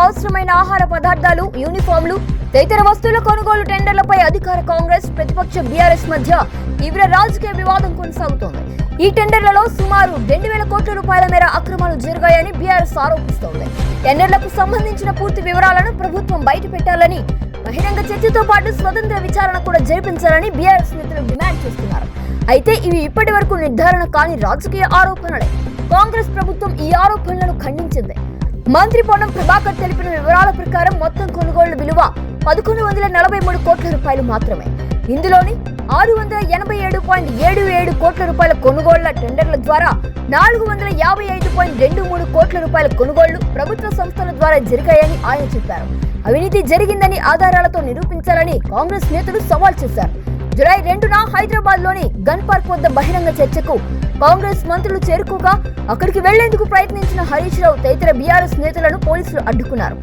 అవసరమైన ఆహార పదార్థాలు, యూనిఫామ్లు తదితర వస్తువుల కొనుగోలు టెండర్లపై అధికార కాంగ్రెస్, ప్రతిపక్ష బీఆర్ఎస్ మధ్య తీవ్ర రాజకీయ వివాదం కొనసాగుతోంది. ఈ టెండర్లలో సుమారు 2,000 కోట్ల రూపాయల మేర అక్రమాలు జరిగాయని బీఆర్ఎస్ ఆరోపిస్తోంది. టెండర్లకు సంబంధించిన పూర్తి వివరాలను ప్రభుత్వం బయటపెట్టాలని, బహిరంగ చర్చతో పాటు స్వతంత్ర విచారణ కూడా జరిపించాలని బీఆర్ఎస్ నేతలు డిమాండ్ చేస్తున్నారు. అయితే ఇవి ఇప్పటి వరకు నిర్ధారణ కాని రాజకీయ ఆరోపణలే. కాంగ్రెస్ ప్రభుత్వం ఈ ఆరోపణలను ఖండించింది. మంత్రి పొన్నం ప్రభాకర్ తెలిపిన వివరాల ప్రకారం మొత్తం కొనుగోళ్ల విలువ 1,143 కోట్ల రూపాయలు మాత్రమే. ఇందులోని 687.77 కోట్ల రూపాయల కొనుగోళ్ల టెండర్ల ద్వారా 455.23 కోట్ల రూపాయల కొనుగోళ్లు ప్రభుత్వ సంస్థల ద్వారా జరిగాయని ఆయన చెప్పారు. అవినీతి జరిగిందని ఆధారాలతో నిరూపించాలని కాంగ్రెస్ నేతలు సవాల్ చేశారు. జూలై 2న హైదరాబాద్ లోని గన్ పార్క్ వద్ద బహిరంగ చర్చకు కాంగ్రెస్ మంత్రులు చేరుకోగా అక్కడికి వెళ్లేందుకు ప్రయత్నించిన హరీష్ రావు తదితర బీఆర్ఎస్ నేతలను పోలీసులు అడ్డుకున్నారు.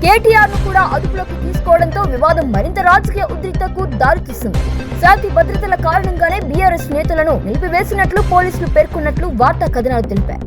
కేటీఆర్ ను కూడా అదుపులోకి తీసుకోవడంతో వివాదం మరింత రాజకీయ ఉద్రిక్తతకు దారితీస్తుంది. శాంతి భద్రతల కారణంగానే బీఆర్ఎస్ నేతలను నిలిపివేసినట్లు పోలీసులు పేర్కొన్నట్లు వార్తా కథనాలు తెలిపారు.